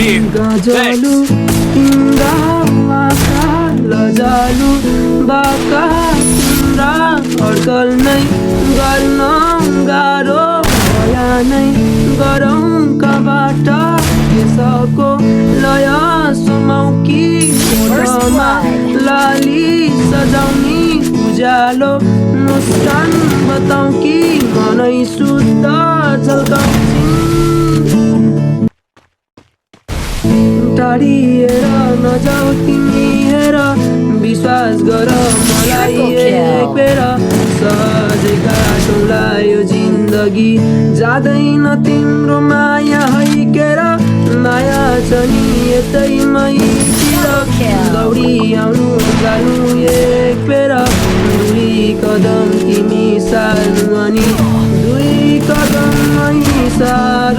you. Gajalu tinda waka lajalu baka tinda अड्कल नै गर्न गाह्रो भया नै गरौँ कबाट यसको लय सुमाउ कि ओठमा लाली सजाउने उज्यालो मुस्कान बताऊ कि मनै शुद्ध झल्काउँछिन् टाढिएर नजाऊ तिमी हेर विश्वास गर मलाई एक बेर सहजै काटौँला यो जिन्दगी जाँदैन तिम्रो माया हैकेर माया छ नि यतैमैतिर दौडी आउनु जानु एक बेर दुई कदम तिमी सार्नु अनि दुई कदम मै सार